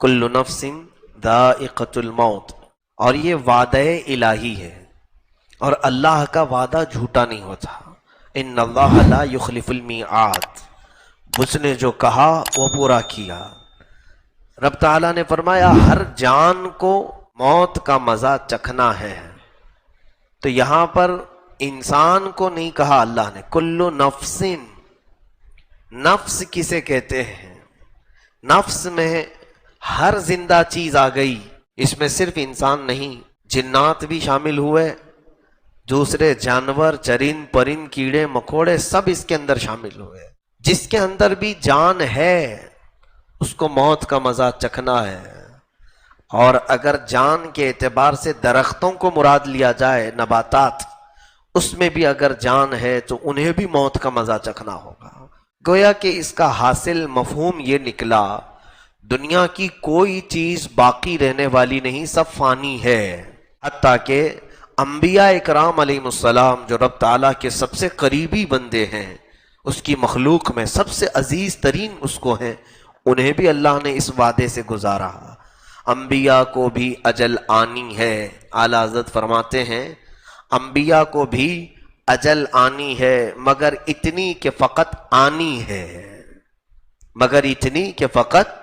کل نفس ذائقۃ الموت، اور یہ وعدہ الہی ہے، اور اللہ کا وعدہ جھوٹا نہیں ہوتا۔ ان اللہ لا یخلف المیعاد، اس نے جو کہا وہ پورا کیا۔ رب تعالیٰ نے فرمایا ہر جان کو موت کا مزہ چکھنا ہے، تو یہاں پر انسان کو نہیں کہا اللہ نے، کل نفس۔ نفس کسے کہتے ہیں؟ نفس میں ہر زندہ چیز آ گئی، اس میں صرف انسان نہیں، جنات بھی شامل ہوئے، دوسرے جانور، چرند پرند، کیڑے مکوڑے، سب اس کے اندر شامل ہوئے۔ جس کے اندر بھی جان ہے اس کو موت کا مزہ چکھنا ہے۔ اور اگر جان کے اعتبار سے درختوں کو مراد لیا جائے، نباتات، اس میں بھی اگر جان ہے تو انہیں بھی موت کا مزہ چکھنا ہوگا۔ گویا کہ اس کا حاصل مفہوم یہ نکلا، دنیا کی کوئی چیز باقی رہنے والی نہیں، سب فانی ہے۔ حتیٰ کہ انبیاء اکرام علیہ السلام جو رب تعالیٰ کے سب سے قریبی بندے ہیں، اس کی مخلوق میں سب سے عزیز ترین اس کو ہیں، انہیں بھی اللہ نے اس وعدے سے گزارا۔ انبیاء کو بھی اجل آنی ہے۔ اعلیٰ حضرت فرماتے ہیں انبیاء کو بھی اجل آنی ہے، مگر اتنی کہ فقط آنی ہے، مگر اتنی کہ فقط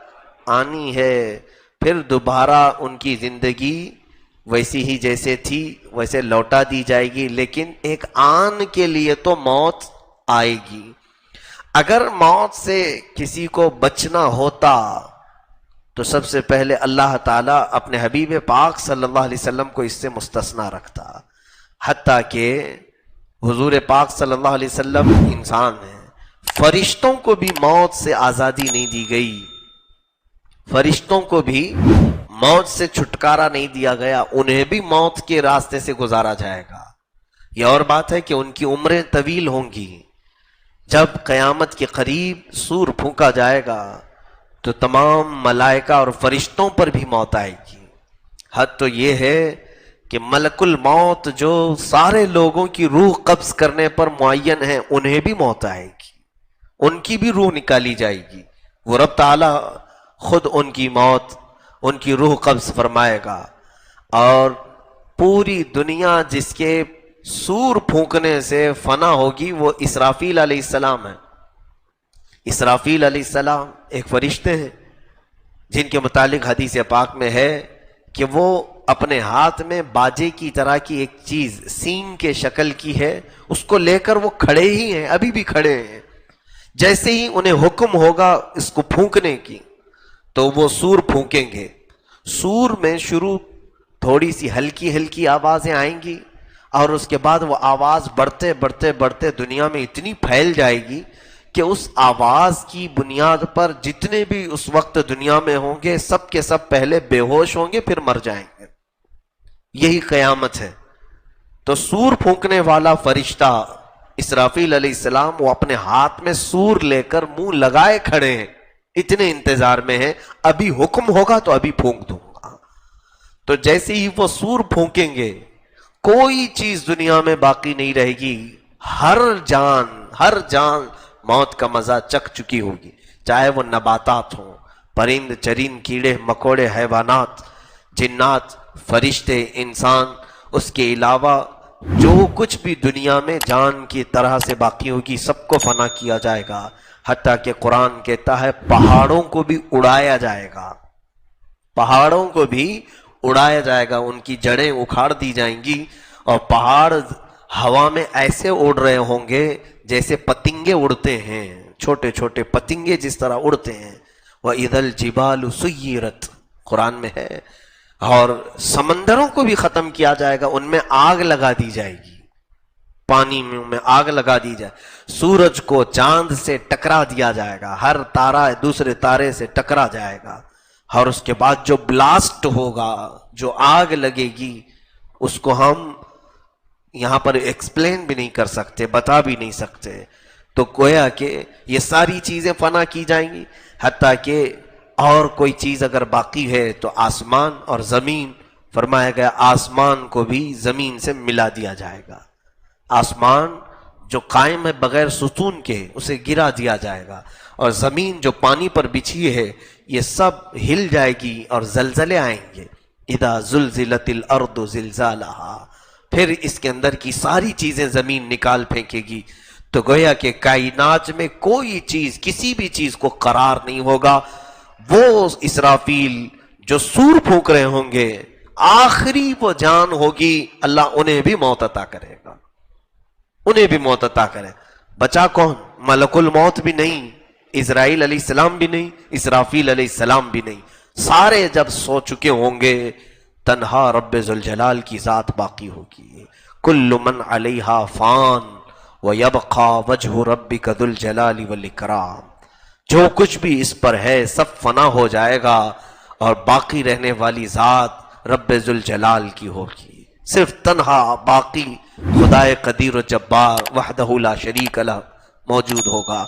آنی ہے، پھر دوبارہ ان کی زندگی ویسی ہی جیسے تھی ویسے لوٹا دی جائے گی، لیکن ایک آن کے لیے تو موت آئے گی۔ اگر موت سے کسی کو بچنا ہوتا تو سب سے پہلے اللہ تعالیٰ اپنے حبیب پاک صلی اللہ علیہ وسلم کو اس سے مستثنا رکھتا، حتیٰ کہ حضور پاک صلی اللہ علیہ وسلم انسان ہیں، فرشتوں کو بھی موت سے آزادی نہیں دی گئی، فرشتوں کو بھی موت سے چھٹکارا نہیں دیا گیا، انہیں بھی موت کے راستے سے گزارا جائے گا۔ یہ اور بات ہے کہ ان کی عمریں طویل ہوں گی۔ جب قیامت کے قریب سور پھونکا جائے گا تو تمام ملائکہ اور فرشتوں پر بھی موت آئے گی۔ حد تو یہ ہے کہ ملک الموت جو سارے لوگوں کی روح قبض کرنے پر معین ہے، انہیں بھی موت آئے گی، ان کی بھی روح نکالی جائے گی۔ وہ رب تعالیٰ خود ان کی موت، ان کی روح قبض فرمائے گا، اور پوری دنیا جس کے سور پھونکنے سے فنا ہوگی وہ اسرافیل علیہ السلام ہے۔ اسرافیل علیہ السلام ایک فرشتے ہیں جن کے متعلق حدیث پاک میں ہے کہ وہ اپنے ہاتھ میں باجے کی طرح کی ایک چیز سینگ کے شکل کی ہے، اس کو لے کر وہ کھڑے ہی ہیں، ابھی بھی کھڑے ہیں۔ جیسے ہی انہیں حکم ہوگا اس کو پھونکنے کی تو وہ سور پھونکیں گے۔ سور میں شروع تھوڑی سی ہلکی ہلکی آوازیں آئیں گی، اور اس کے بعد وہ آواز بڑھتے بڑھتے بڑھتے دنیا میں اتنی پھیل جائے گی کہ اس آواز کی بنیاد پر جتنے بھی اس وقت دنیا میں ہوں گے سب کے سب پہلے بے ہوش ہوں گے، پھر مر جائیں گے۔ یہی قیامت ہے۔ تو سور پھونکنے والا فرشتہ اسرافیل علیہ السلام وہ اپنے ہاتھ میں سور لے کر منہ لگائے کھڑے ہیں، اتنے انتظار میں ہیں، ابھی حکم ہوگا تو ابھی پھونک دوں گا۔ تو جیسے ہی وہ سور پھونکیں گے کوئی چیز دنیا میں باقی نہیں رہے گی، ہر جان موت کا مزہ چکھ چکی ہوگی، چاہے وہ نباتات ہوں، پرند چرند، کیڑے مکوڑے، حیوانات، جنات، فرشتے، انسان، اس کے علاوہ جو کچھ بھی دنیا میں جان کی طرح سے باقی ہوگی سب کو فنا کیا جائے گا۔ حتیٰ کہ قرآن کہتا ہے پہاڑوں کو بھی اڑایا جائے گا، پہاڑوں کو بھی اڑایا جائے گا، ان کی جڑیں اکھاڑ دی جائیں گی، اور پہاڑ ہوا میں ایسے اڑ رہے ہوں گے جیسے پتنگے اڑتے ہیں، چھوٹے چھوٹے پتنگے جس طرح اڑتے ہیں۔ وَإِذَا الْجِبَالُ سُيِّرَتْ قرآن میں ہے۔ اور سمندروں کو بھی ختم کیا جائے گا، ان میں آگ لگا دی جائے گی، پانی میں آگ لگا دی جائے، سورج کو چاند سے ٹکرا دیا جائے گا، ہر تارا دوسرے تارے سے ٹکرا جائے گا، اور اس کے بعد جو بلاسٹ ہوگا، جو آگ لگے گی، اس کو ہم یہاں پر ایکسپلین بھی نہیں کر سکتے، بتا بھی نہیں سکتے۔ تو گویا کہ یہ ساری چیزیں فنا کی جائیں گی، حتیٰ کہ اور کوئی چیز اگر باقی ہے تو آسمان اور زمین، فرمایا گیا آسمان کو بھی زمین سے ملا دیا جائے گا، آسمان جو قائم ہے بغیر ستون کے اسے گرا دیا جائے گا، اور زمین جو پانی پر بچھی ہے یہ سب ہل جائے گی اور زلزلے آئیں گے۔ اذا زلزلت الارض زلزالہا، پھر اس کے اندر کی ساری چیزیں زمین نکال پھینکے گی۔ تو گویا کہ کائنات میں کوئی چیز، کسی بھی چیز کو قرار نہیں ہوگا۔ وہ اسرافیل جو سور پھونک رہے ہوں گے، آخری وہ جان ہوگی، اللہ انہیں بھی موت عطا کرے گا، انہیں بھی موت عطا کرے۔ بچا کون؟ ملک الموت بھی نہیں، اسرائیل علیہ السلام بھی نہیں، اسرافیل علیہ السلام بھی نہیں۔ سارے جب سو چکے ہوں گے، تنہا رب ذوالجلال کی ذات باقی ہوگی۔ کل من علیہا فان وَيَبْقَى وَجْهُ رَبِّكَ ذُو الْجَلَالِ وَالْإِكْرَامِ، جو کچھ بھی اس پر ہے سب فنا ہو جائے گا اور باقی رہنے والی ذات رب ذوالجلال کی ہوگی۔ صرف تنہا باقی خدائے قدیر و جبار وحدہ لا شریک لہ موجود ہوگا۔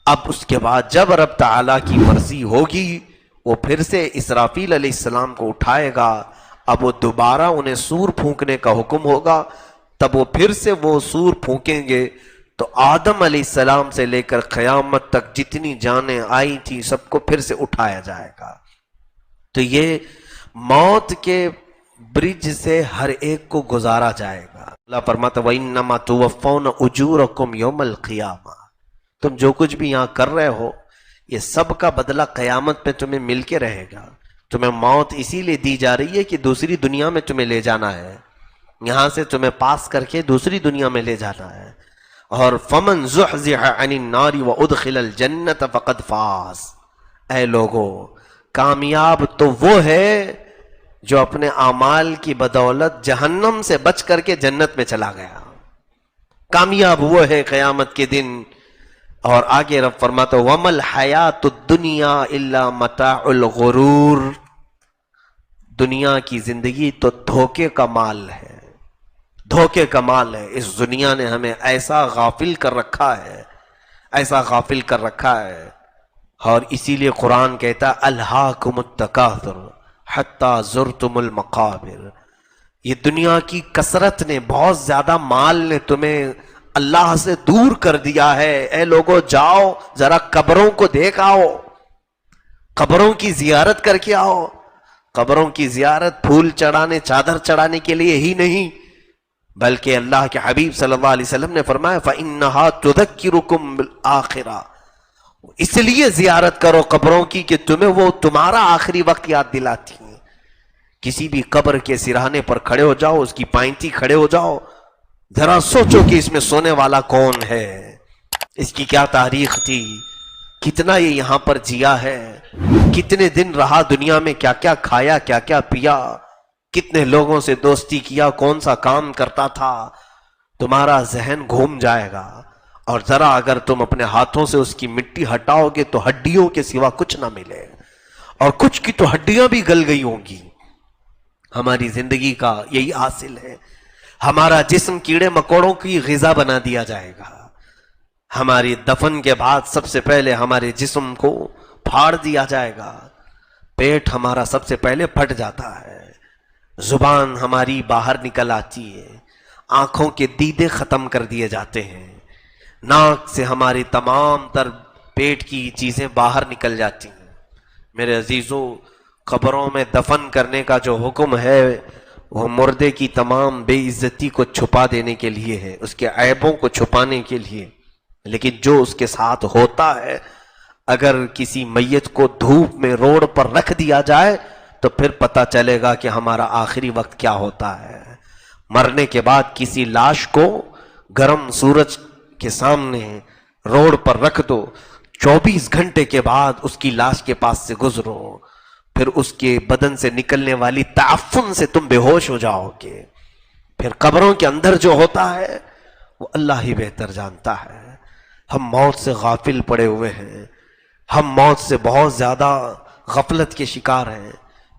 اب اس کے بعد جب رب تعالیٰ کی مرضی ہوگی وہ پھر سے اسرافیل علیہ السلام کو اٹھائے گا۔ اب وہ دوبارہ انہیں سور پھونکنے کا حکم ہوگا، تب وہ پھر سے وہ سور پھونکیں گے تو آدم علیہ السلام سے لے کر قیامت تک جتنی جانیں آئی تھی سب کو پھر سے اٹھایا جائے گا۔ تو یہ موت کے برج سے ہر ایک کو گزارا جائے گا۔ اللہ فرماتا وَإِنَّمَا تُوَفَّوْنَ أُجُورَكُمْ يَوْمَ الْقِيَامَةِ، تم جو کچھ بھی یہاں کر رہے ہو یہ سب کا بدلہ قیامت پہ تمہیں مل کے رہے گا۔ تمہیں موت اسی لیے دی جا رہی ہے کہ دوسری دنیا میں تمہیں لے جانا ہے، یہاں سے تمہیں پاس کر کے دوسری دنیا میں لے جانا ہے۔ اور فمن زحزح عن النار وادخل الجنت فقد فاز، اے لوگو کامیاب تو وہ ہے جو اپنے اعمال کی بدولت جہنم سے بچ کر کے جنت میں چلا گیا، کامیاب وہ ہے قیامت کے دن۔ اور آگے رب فرماتا وَمَا الْحَيَاةُ الدُّنْيَا إِلَّا مَتَاعُ الْغُرُورِ، دنیا کی زندگی تو دھوکے کا مال ہے، دھوکے کا مال ہے۔ اس دنیا نے ہمیں ایسا غافل کر رکھا ہے، ایسا غافل کر رکھا ہے، اور اسی لیے قرآن کہتا الہاکم التکاثر حتی زرتم المقابر، یہ دنیا کی کثرت نے، بہت زیادہ مال نے تمہیں اللہ سے دور کر دیا ہے۔ اے لوگو جاؤ ذرا قبروں کو دیکھ آؤ، قبروں کی زیارت کر کے آؤ۔ قبروں کی زیارت پھول چڑھانے چادر چڑھانے کے لیے ہی نہیں، بلکہ اللہ کے حبیب صلی اللہ علیہ وسلم نے فرمایا فَإِنَّهَا تُذَكِّرُكُمْ بِالْآخِرَةِ، اس لیے زیارت کرو قبروں کی کہ تمہیں وہ تمہارا آخری وقت یاد دلاتی ہیں۔ کسی بھی قبر کے سرہانے پر کھڑے ہو جاؤ، اس کی پائنتی کھڑے ہو جاؤ، ذرا سوچو کہ اس میں سونے والا کون ہے، اس کی کیا تاریخ تھی، کتنا یہ یہاں پر جیا ہے، کتنے دن رہا دنیا میں، کیا کیا کھایا، کیا کیا پیا، کتنے لوگوں سے دوستی کیا، کون سا کام کرتا تھا۔ تمہارا ذہن گھوم جائے گا، اور ذرا اگر تم اپنے ہاتھوں سے اس کی مٹی ہٹاؤ گے تو ہڈیوں کے سوا کچھ نہ ملے، اور کچھ کی تو ہڈیاں بھی گل گئی ہوں گی۔ ہماری زندگی کا یہی حاصل ہے، ہمارا جسم کیڑے مکوڑوں کی غذا بنا دیا جائے گا۔ ہماری دفن کے بعد سب سے پہلے ہمارے جسم کو پھاڑ دیا جائے گا، پیٹ ہمارا سب سے پہلے پھٹ جاتا ہے، زبان ہماری باہر نکل آتی ہے، آنکھوں کے دیدے ختم کر دیے جاتے ہیں، ناک سے ہماری تمام تر پیٹ کی چیزیں باہر نکل جاتی ہیں۔ میرے عزیزو، قبروں میں دفن کرنے کا جو حکم ہے وہ مردے کی تمام بے عزتی کو چھپا دینے کے لیے ہے، اس کے عیبوں کو چھپانے کے لیے۔ لیکن جو اس کے ساتھ ہوتا ہے، اگر کسی میت کو دھوپ میں روڈ پر رکھ دیا جائے تو پھر پتہ چلے گا کہ ہمارا آخری وقت کیا ہوتا ہے۔ مرنے کے بعد کسی لاش کو گرم سورج کے سامنے روڈ پر رکھ دو، 24 گھنٹے کے بعد اس کی لاش کے پاس سے گزرو، پھر اس کے بدن سے نکلنے والی تعفن سے تم بے ہوش ہو جاؤ گے۔ پھر قبروں کے اندر جو ہوتا ہے وہ اللہ ہی بہتر جانتا ہے۔ ہم موت سے غافل پڑے ہوئے ہیں، ہم موت سے بہت زیادہ غفلت کے شکار ہیں۔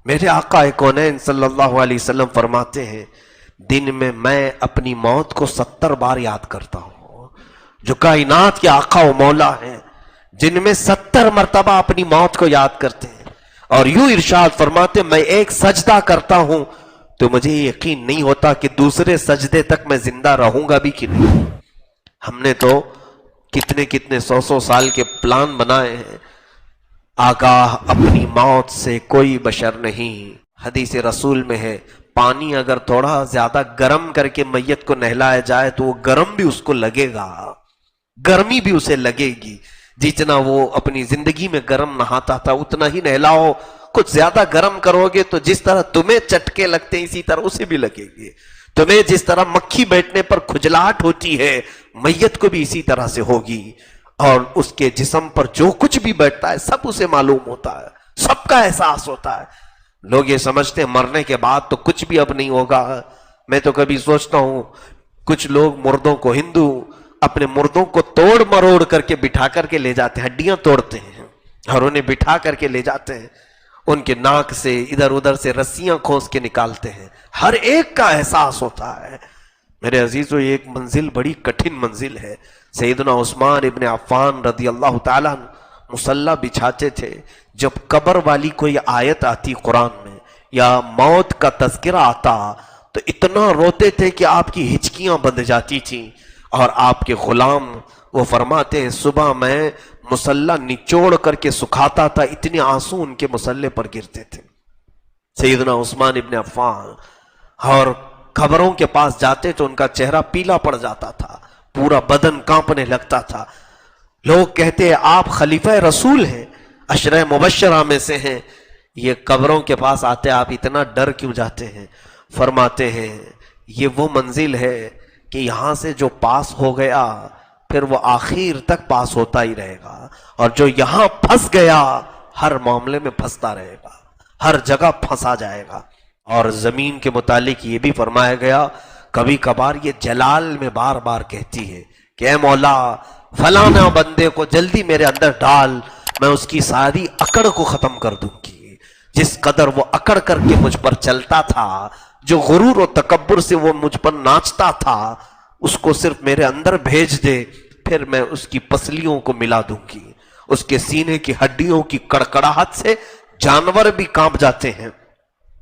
میرے آقا کونین صلی اللہ علیہ وسلم فرماتے ہیں دن میں میں اپنی موت کو 70 بار یاد کرتا ہوں۔ جو کائنات کے آقا و مولا ہیں، جن میں 70 مرتبہ اپنی موت کو یاد کرتے ہیں، اور یوں ارشاد فرماتے میں ایک سجدہ کرتا ہوں تو مجھے یقین نہیں ہوتا کہ دوسرے سجدے تک میں زندہ رہوں گا بھی کہ نہیں۔ ہم نے تو کتنے کتنے 100 سال کے پلان بنائے ہیں. آگاہ اپنی موت سے کوئی بشر نہیں. حدیث رسول میں ہے پانی اگر تھوڑا زیادہ گرم کر کے میت کو نہلایا جائے تو وہ گرم بھی اس کو لگے گا، گرمی بھی اسے لگے گی. جتنا وہ اپنی زندگی میں گرم نہاتا تھا اتنا ہی نہلاؤ. کچھ زیادہ گرم کرو گے تو جس طرح تمہیں چٹکے لگتے ہیں اسی طرح اسے بھی لگے گے. تمہیں جس طرح مکھی بیٹھنے پر کھجلاہٹ ہوتی ہے میت کو بھی اسی طرح سے ہوگی. اور اس کے جسم پر جو کچھ بھی بیٹھتا ہے سب اسے معلوم ہوتا ہے، سب کا احساس ہوتا ہے. لوگ یہ سمجھتے ہیں مرنے کے بعد تو کچھ بھی اب نہیں ہوگا. میں تو کبھی سوچتا ہوں کچھ لوگ مردوں کو، ہندو اپنے مردوں کو توڑ مروڑ کر کے بٹھا کر کے لے جاتے ہیں، ہڈیاں توڑتے ہیں اور انہیں بٹھا کر کے لے جاتے ہیں. ان کے ناک سے ادھر ادھر سے رسیاں کھونس کے نکالتے ہیں. ہر ایک کا احساس ہوتا ہے. میرے عزیزو یہ ایک منزل بڑی کٹھن منزل ہے. سیدنا عثمان ابن عفان رضی اللہ تعالیٰ مصلی بچھاتے تھے. جب قبر والی کوئی آیت آتی قرآن میں یا موت کا تذکرہ آتا تو اتنا روتے تھے کہ آپ کی ہچکیاں بندھ جاتی تھیں. اور آپ کے غلام وہ فرماتے ہیں صبح میں مصلی نچوڑ کر کے سکھاتا تھا، اتنے آنسو ان کے مصلی پر گرتے تھے. سیدنا عثمان ابن عفان اور قبروں کے پاس جاتے تو ان کا چہرہ پیلا پڑ جاتا تھا، پورا بدن کانپنے لگتا تھا. لوگ کہتے ہیں آپ خلیفہ رسول ہیں، عشرہ مبشرہ میں سے ہیں، یہ قبروں کے پاس آتے آپ اتنا ڈر کیوں جاتے ہیں؟ فرماتے ہیں یہ وہ منزل ہے کہ یہاں سے جو پاس ہو گیا پھر وہ آخر تک پاس ہوتا ہی رہے گا، اور جو یہاں پھنس گیا ہر معاملے میں پھنستا رہے گا، ہر جگہ پھنسا جائے گا. اور زمین کے متعلق یہ بھی فرمایا گیا کبھی کبھار یہ جلال میں بار بار کہتی ہے کہ اے مولا فلانا بندے کو جلدی میرے اندر ڈال، میں اس کی ساری اکڑ کو ختم کر دوں گی. جس قدر وہ اکڑ کر کے مجھ پر چلتا تھا، جو غرور و تکبر سے وہ مجھ پر ناچتا تھا، اس کو صرف میرے اندر بھیج دے، پھر میں اس کی پسلیوں کو ملا دوں گی. اس کے سینے کی ہڈیوں کی کڑکڑاہٹ سے جانور بھی کانپ جاتے ہیں.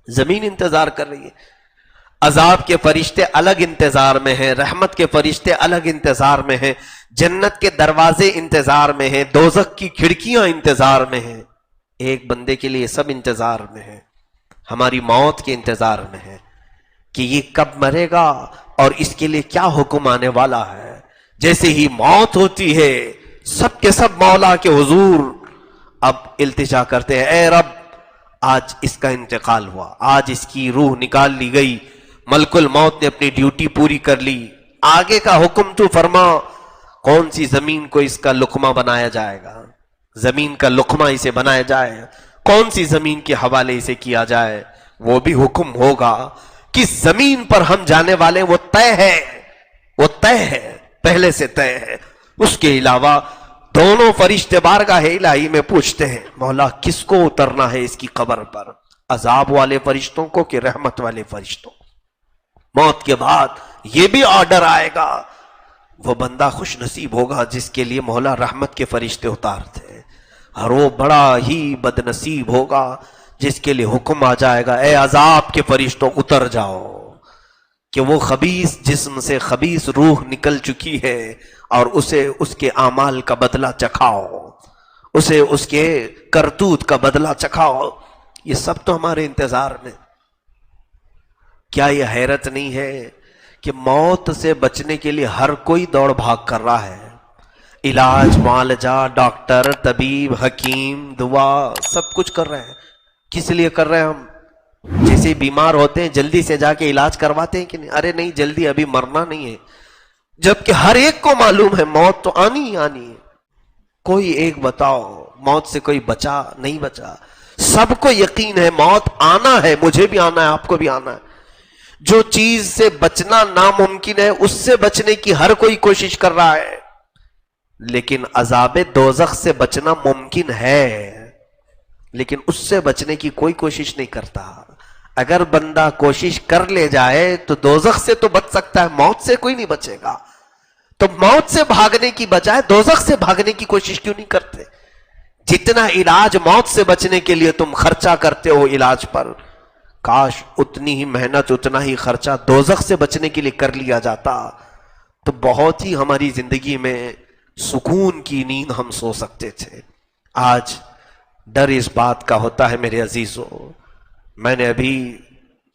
زمین انتظار کر رہی ہے. عذاب کے فرشتے الگ انتظار میں ہیں، رحمت کے فرشتے الگ انتظار میں ہیں، جنت کے دروازے انتظار میں ہیں، دوزخ کی کھڑکیاں انتظار میں ہیں. ایک بندے کے لیے سب انتظار میں ہیں، ہماری موت کے انتظار میں ہے کہ یہ کب مرے گا اور اس کے لیے کیا حکم آنے والا ہے. جیسے ہی موت ہوتی ہے سب کے سب مولا کے حضور اب التجا کرتے ہیں، اے رب آج اس کا انتقال ہوا، آج اس کی روح نکال لی گئی، ملک الموت نے اپنی ڈیوٹی پوری کر لی، آگے کا حکم تو فرما. کون سی زمین کو اس کا لقمہ بنایا جائے گا؟ زمین کا لقمہ اسے بنایا جائے، کون سی زمین کے حوالے اسے کیا جائے؟ وہ بھی حکم ہوگا. کس زمین پر ہم جانے والے وہ طے ہے، وہ طے ہے، پہلے سے طے ہے. اس کے علاوہ دونوں فرشتے بارگاہ الہی میں پوچھتے ہیں مولا کس کو اترنا ہے اس کی قبر پر، عذاب والے فرشتوں کو کہ رحمت والے فرشتوں؟ موت کے بعد یہ بھی آرڈر آئے گا. وہ بندہ خوش نصیب ہوگا جس کے لیے مولا رحمت کے فرشتے اتارتے ہیں، اور وہ بڑا ہی بد نصیب ہوگا جس کے لیے حکم آ جائے گا اے عذاب کے فرشتوں اتر جاؤ، کہ وہ خبیث جسم سے خبیث روح نکل چکی ہے اور اسے اس کے اعمال کا بدلہ چکھاؤ، اسے اس کے کرتوت کا بدلہ چکھاؤ. یہ سب تو ہمارے انتظار میں. کیا یہ حیرت نہیں ہے کہ موت سے بچنے کے لیے ہر کوئی دوڑ بھاگ کر رہا ہے؟ علاج، معالجہ، ڈاکٹر، طبیب، حکیم، دعا سب کچھ کر رہے ہیں. کس لیے کر رہے ہیں ہم؟ جیسے بیمار ہوتے ہیں جلدی سے جا کے علاج کرواتے ہیں کہ نہیں؟ ارے نہیں، جلدی ابھی مرنا نہیں ہے. جبکہ ہر ایک کو معلوم ہے موت تو آنی ہی آنی ہے. کوئی ایک بتاؤ موت سے کوئی بچا نہیں بچا؟ سب کو یقین ہے موت آنا ہے، مجھے بھی آنا ہے، آپ کو بھی آنا ہے. جو چیز سے بچنا ناممکن ہے اس سے بچنے کی ہر کوئی کوشش کر رہا ہے. لیکن عذاب دوزخ سے بچنا ممکن ہے، لیکن اس سے بچنے کی کوئی کوشش نہیں کرتا. اگر بندہ کوشش کر لے جائے تو دوزخ سے تو بچ سکتا ہے، موت سے کوئی نہیں بچے گا. تو موت سے بھاگنے کی بجائے دوزخ سے بھاگنے کی کوشش کیوں نہیں کرتے؟ جتنا علاج موت سے بچنے کے لیے تم خرچہ کرتے ہو علاج پر، کاش اتنی ہی محنت، اتنا ہی خرچہ دوزخ سے بچنے کے لیے کر لیا جاتا تو بہت ہی ہماری زندگی میں سکون کی نیند ہم سو سکتے تھے. آج ڈر اس بات کا ہوتا ہے میرے عزیزو. میں نے ابھی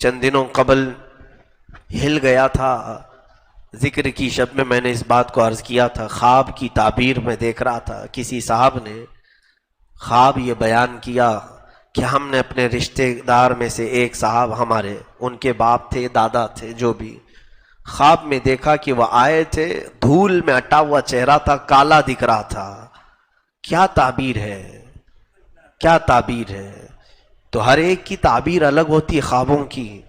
چند دنوں قبل ہل گیا تھا ذکر کی شب میں نے اس بات کو عرض کیا تھا. خواب کی تعبیر میں دیکھ رہا تھا, کسی صاحب نے خواب یہ بیان کیا کہ ہم نے اپنے رشتہ دار میں سے ایک صاحب ہمارے, ان کے باپ تھے دادا تھے جو بھی, خواب میں دیکھا کہ وہ آئے تھے, دھول میں اٹا ہوا چہرہ تھا, کالا دکھ رہا تھا. کیا تعبیر ہے, کیا تعبیر ہے. تو ہر ایک کی تعبیر الگ ہوتی ہے خوابوں کی.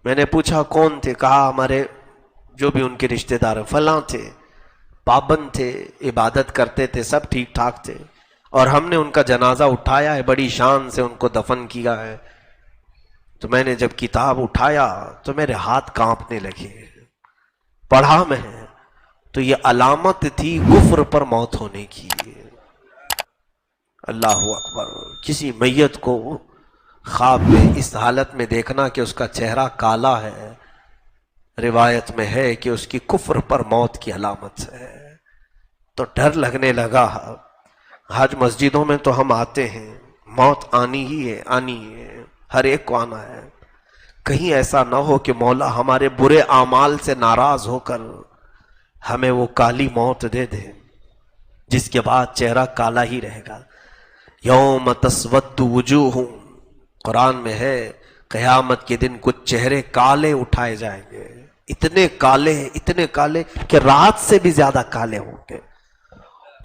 میں نے پوچھا کون تھے, کہا ہمارے جو بھی ان کے رشتہ دار فلاں تھے, پابند تھے, عبادت کرتے تھے, سب ٹھیک ٹھاک تھے, اور ہم نے ان کا جنازہ اٹھایا ہے, بڑی شان سے ان کو دفن کیا ہے. تو میں نے جب کتاب اٹھایا تو میرے ہاتھ کانپنے لگے. پڑھا میں تو یہ علامت تھی کفر پر موت ہونے کی. اللہ اکبر. کسی میت کو خواب میں اس حالت میں دیکھنا کہ اس کا چہرہ کالا ہے, روایت میں ہے کہ اس کی کفر پر موت کی علامت ہے. تو ڈر لگنے لگا. حج مسجدوں میں تو ہم آتے ہیں, موت آنی ہی ہے, آنی ہے, ہر ایک کو آنا ہے. کہیں ایسا نہ ہو کہ مولا ہمارے برے اعمال سے ناراض ہو کر ہمیں وہ کالی موت دے دے جس کے بعد چہرہ کالا ہی رہے گا. یوم تسود وجوہ, قرآن میں ہے قیامت کے دن کچھ چہرے کالے اٹھائے جائیں گے, اتنے کالے کہ رات سے بھی زیادہ کالے ہوں گے.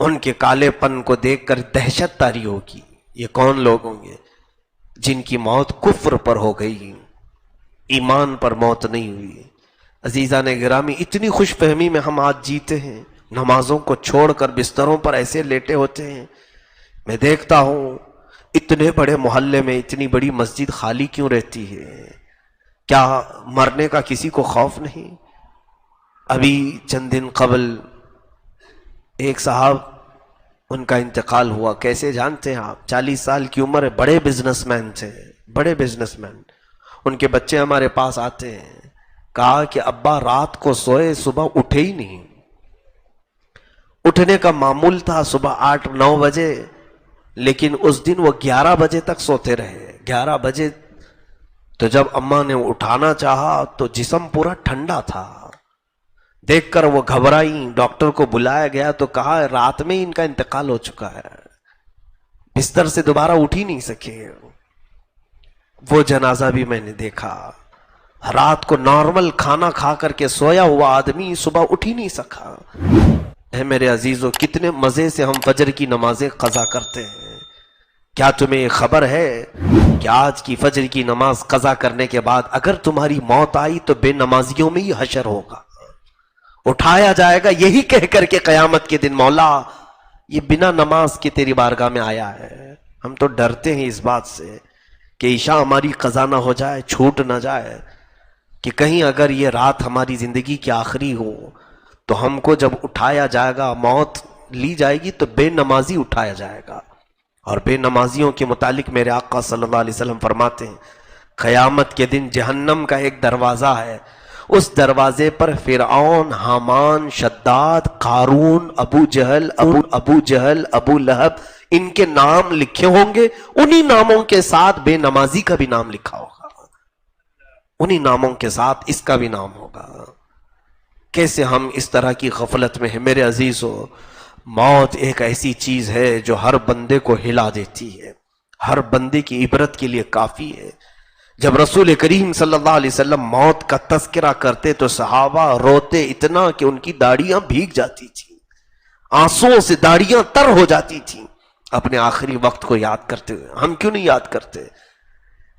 ان کے کالے پن کو دیکھ کر دہشت طاری ہوگی. یہ کون لوگ ہوں گے جن کی موت کفر پر ہو گئی, ایمان پر موت نہیں ہوئی. عزیزان گرامی, اتنی خوش فہمی میں ہم آج جیتے ہیں, نمازوں کو چھوڑ کر بستروں پر ایسے لیٹے ہوتے ہیں. میں دیکھتا ہوں اتنے بڑے محلے میں اتنی بڑی مسجد خالی کیوں رہتی ہے؟ کیا مرنے کا کسی کو خوف نہیں؟ ابھی چند دن قبل ایک صاحب ان کا انتقال ہوا. کیسے جانتے ہیں آپ؟ 40 سال کی عمر ہے, بڑے بزنس مین تھے, بڑے بزنس مین. ان کے بچے ہمارے پاس آتے ہیں, کہا کہ ابا رات کو سوئے, صبح اٹھے ہی نہیں. اٹھنے کا معمول تھا صبح 8-9 بجے, لیکن اس دن وہ 11 بجے تک سوتے رہے. 11 بجے تو جب اماں نے اٹھانا چاہا تو جسم پورا ٹھنڈا تھا. دیکھ کر وہ گھبرائیں, ڈاکٹر کو بلایا گیا تو کہا رات میں ان کا انتقال ہو چکا ہے, بستر سے دوبارہ اٹھ ہی نہیں سکے. وہ جنازہ بھی میں نے دیکھا, رات کو نارمل کھانا کھا کر کے سویا ہوا آدمی صبح اٹھ ہی نہیں سکا. اے میرے عزیزو, کتنے مزے سے ہم فجر کی نمازیں قضا کرتے ہیں. کیا تمہیں خبر ہے کہ آج کی فجر کی نماز قضا کرنے کے بعد اگر تمہاری موت آئی تو بے نمازیوں میں ہی حشر ہوگا, اٹھایا جائے گا یہی کہہ کر کے قیامت کے دن, مولا یہ بنا نماز کے تیری بارگاہ میں آیا ہے. ہم تو ڈرتے ہیں اس بات سے کہ عشاء ہماری قضا نہ ہو جائے, چھوٹ نہ جائے, کہ کہیں اگر یہ رات ہماری زندگی کی آخری ہو تو ہم کو جب اٹھایا جائے گا, موت لی جائے گی تو بے نمازی اٹھایا جائے گا. اور بے نمازیوں کے متعلق میرے آقا صلی اللہ علیہ وسلم فرماتے ہیں قیامت کے دن جہنم کا ایک دروازہ ہے, اس دروازے پر فرعون, حامان, شداد, قارون, ابو جہل, ابو لہب, ان کے نام لکھے ہوں گے. انہی ناموں کے ساتھ بے نمازی کا بھی نام لکھا ہوگا, انہی ناموں کے ساتھ اس کا بھی نام ہوگا. کیسے ہم اس طرح کی غفلت میں ہیں میرے عزیزو. موت ایک ایسی چیز ہے جو ہر بندے کو ہلا دیتی ہے, ہر بندے کی عبرت کے لیے کافی ہے. جب رسول کریم صلی اللہ علیہ وسلم موت کا تذکرہ کرتے تو صحابہ روتے اتنا کہ ان کی داڑیاں بھیگ جاتی تھیں, آنسوؤں سے داڑیاں تر ہو جاتی تھیں اپنے آخری وقت کو یاد کرتے ہوئے. ہم کیوں نہیں یاد کرتے؟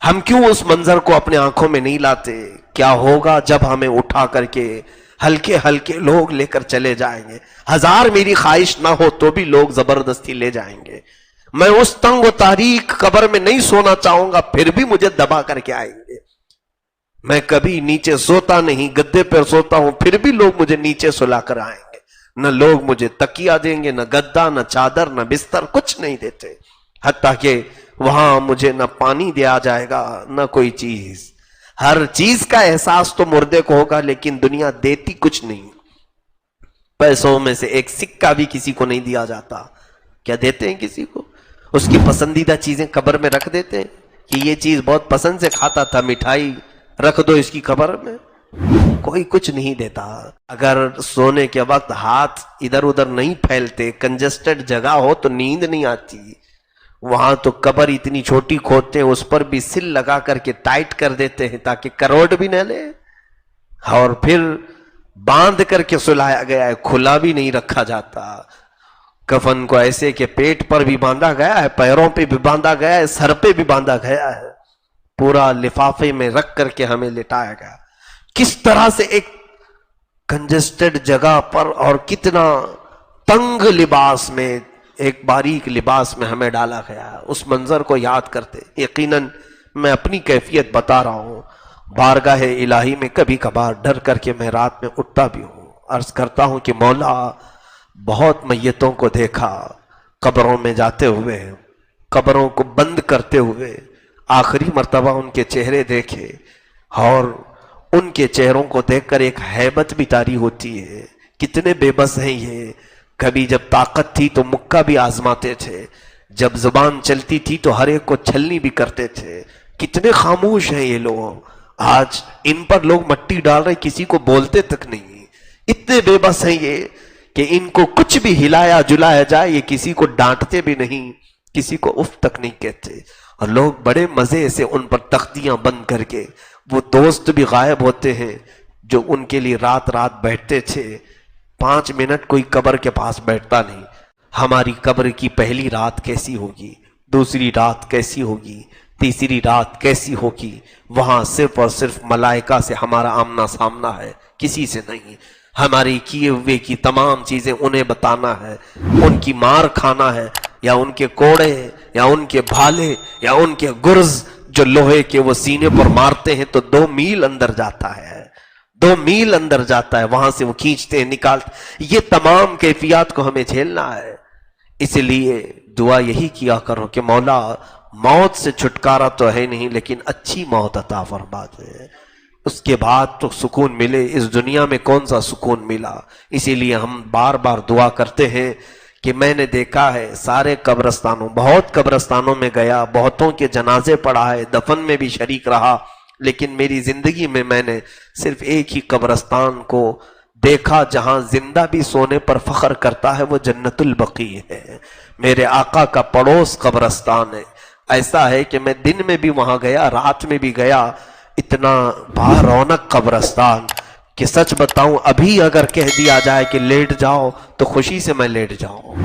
ہم کیوں اس منظر کو اپنے آنکھوں میں نہیں لاتے؟ کیا ہوگا جب ہمیں اٹھا کر کے ہلکے ہلکے لوگ لے کر چلے جائیں گے. 1000 میری خواہش نہ ہو تو بھی لوگ زبردستی لے جائیں گے. میں اس تنگ و تاریک قبر میں نہیں سونا چاہوں گا, پھر بھی مجھے دبا کر کے آئیں گے. میں کبھی نیچے سوتا نہیں, گدے پر سوتا ہوں, پھر بھی لوگ مجھے نیچے سلا کر آئیں گے. نہ لوگ مجھے تکیہ دیں گے, نہ گدا, نہ چادر, نہ بستر, کچھ نہیں دیتے. حتیٰ کہ وہاں مجھے نہ پانی دیا جائے گا نہ کوئی چیز. ہر چیز کا احساس تو مردے کو ہوگا, لیکن دنیا دیتی کچھ نہیں. پیسوں میں سے ایک سکہ بھی کسی کو نہیں دیا جاتا. کیا دیتے ہیں کسی کو؟ اس کی پسندیدہ چیزیں قبر میں رکھ دیتے ہیں کہ یہ چیز بہت پسند سے کھاتا تھا، مٹھائی رکھ دو اس کی قبر میں. کوئی کچھ نہیں دیتا. اگر سونے کے وقت ہاتھ ادھر ادھر نہیں پھیلتے، کنجسٹڈ جگہ ہو تو نیند نہیں آتی. وہاں تو قبر اتنی چھوٹی کھودتے ہیں، اس پر بھی سل لگا کر کے ٹائٹ کر دیتے ہیں تاکہ کروٹ بھی نہ لے، اور پھر باندھ کر کے سلایا گیا ہے، کھلا بھی نہیں رکھا جاتا. کفن کو ایسے کہ پیٹ پر بھی باندھا گیا ہے، پیروں پہ بھی باندھا گیا ہے، سر پہ بھی باندھا گیا ہے، پورا لفافے میں رکھ کر کے ہمیں لٹایا گیا. کس طرح سے ایک کنجسٹڈ جگہ پر اور کتنا تنگ لباس میں، ایک باریک لباس میں ہمیں ڈالا گیا. اس منظر کو یاد کرتے یقیناً میں اپنی کیفیت بتا رہا ہوں، بارگاہ الہی میں کبھی کبھار ڈر کر کے میں رات میں اٹھتا بھی ہوں، عرض کرتا ہوں کہ مولا بہت میتوں کو دیکھا قبروں میں جاتے ہوئے، قبروں کو بند کرتے ہوئے، آخری مرتبہ ان کے چہرے دیکھے اور ان کے چہروں کو دیکھ کر ایک ہیبت بھی طاری ہوتی ہے. کتنے بے بس ہیں یہ. کبھی جب طاقت تھی تو مکہ بھی آزماتے تھے، جب زبان چلتی تھی تو ہر ایک کو چھلنی بھی کرتے تھے. کتنے خاموش ہیں یہ لوگ. آج ان پر لوگ مٹی ڈال رہے، کسی کو بولتے تک نہیں. اتنے بے بس ہیں یہ کہ ان کو کچھ بھی ہلایا جلایا جائے یہ کسی کو ڈانٹتے بھی نہیں، کسی کو اف تک نہیں کہتے. اور لوگ بڑے مزے سے ان پر تختیاں بند کر کے، وہ دوست بھی غائب ہوتے ہیں جو ان کے لیے رات رات بیٹھتے تھے. 5 منٹ کوئی قبر کے پاس بیٹھتا نہیں. ہماری قبر کی پہلی رات کیسی ہوگی، دوسری رات کیسی ہوگی، تیسری رات کیسی ہوگی. وہاں صرف اور صرف ملائکہ سے ہمارا آمنا سامنا ہے، کسی سے نہیں. ہماری کیے ہوئے کی تمام چیزیں انہیں بتانا ہے، ان کی مار کھانا ہے، یا ان کے کوڑے یا ان کے بھالے یا ان کے گرز جو لوہے کے وہ سینے پر مارتے ہیں تو 2 میل اندر جاتا ہے، 2 میل اندر جاتا ہے. وہاں سے وہ کھینچتے ہیں، نکالتے. یہ تمام کیفیات کو ہمیں جھیلنا ہے. اس لیے دعا یہی کیا کرو کہ مولا موت سے چھٹکارا تو ہے نہیں لیکن اچھی موت عطا فرما دے. اس کے بعد تو سکون ملے. اس دنیا میں کون سا سکون ملا. اسی لیے ہم بار بار دعا کرتے ہیں کہ میں نے دیکھا ہے سارے قبرستانوں، بہت قبرستانوں میں گیا، بہتوں کے جنازے پڑھا ہے، دفن میں بھی شریک رہا، لیکن میری زندگی میں نے صرف ایک ہی قبرستان کو دیکھا جہاں زندہ بھی سونے پر فخر کرتا ہے، وہ جنت البقیع ہے. میرے آقا کا پڑوس قبرستان ہے. ایسا ہے کہ میں دن میں بھی وہاں گیا، رات میں بھی گیا. اتنا با رونق قبرستان کہ سچ بتاؤں ابھی اگر کہہ دیا جائے کہ لیٹ جاؤ تو خوشی سے میں لیٹ جاؤں.